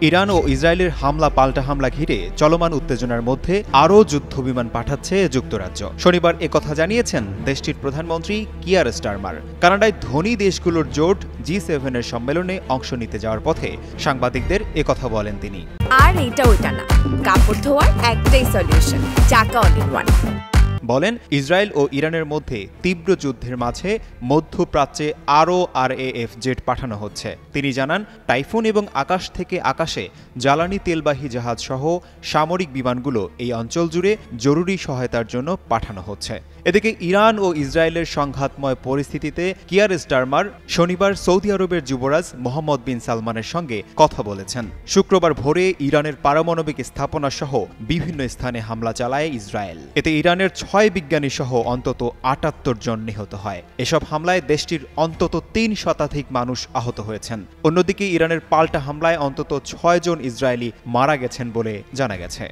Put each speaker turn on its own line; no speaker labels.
Iran ও ইসরায়েলের হামলা পাল্টা হামলা ঘিরে চলমান উত্তেজনার মধ্যে আরও যুদ্ধবিমান পাঠাচ্ছে যুক্তরাজ্য। শনিবার একথা জানিয়েছেন দেশটির প্রধানমন্ত্রী কিয়ার স্টারমার। কানাডায় ধনী দেশগুলোর জোট G7 এর সম্মেলনে অংশ নিতে যাওয়ার পথে সাংবাদিকদের একথা বলেন তিনি।
আর এটা ওইটা না, কাপড় ধোয়ার একটাই সলিউশন, চাকা অল ইন ওয়ান।
বলেন, ইসরায়েল ও ইরানের মধ্যে তীব্র যুদ্ধের মাঝে মধ্যপ্রাচ্যে আরও RAF জেট পাঠানো হচ্ছে। তিনি জানান, টাইফুন এবং আকাশ থেকে আকাশে জ্বালানি তেলবাহী জাহাজ সহ সামরিক বিমানগুলো এই অঞ্চল জুড়ে জরুরি সহায়তার জন্য পাঠানো হচ্ছে। এদিকে ইরান ও ইসরায়েলের সংঘাতময় পরিস্থিতিতে কিয়ার স্টারমার শনিবার সৌদি আরবের যুবরাজ মোহাম্মদ বিন সালমানের সঙ্গে কথা বলেছেন। শুক্রবার ভোরে ইরানের পারমাণবিক স্থাপনা সহ বিভিন্ন স্থানে হামলা চালায় ইসরায়েল। এতে ইরানের 6 বিজ্ঞানী সহ অন্তত 78 জন নিহত হয়। এসব হামলায় দেশটির অন্তত 3 শতাধিক মানুষ আহত হয়েছেন। অন্যদিকে ইরানের পাল্টা হামলায় অন্তত 6 জন ইসরায়েলি মারা গেছেন বলে জানা গেছে।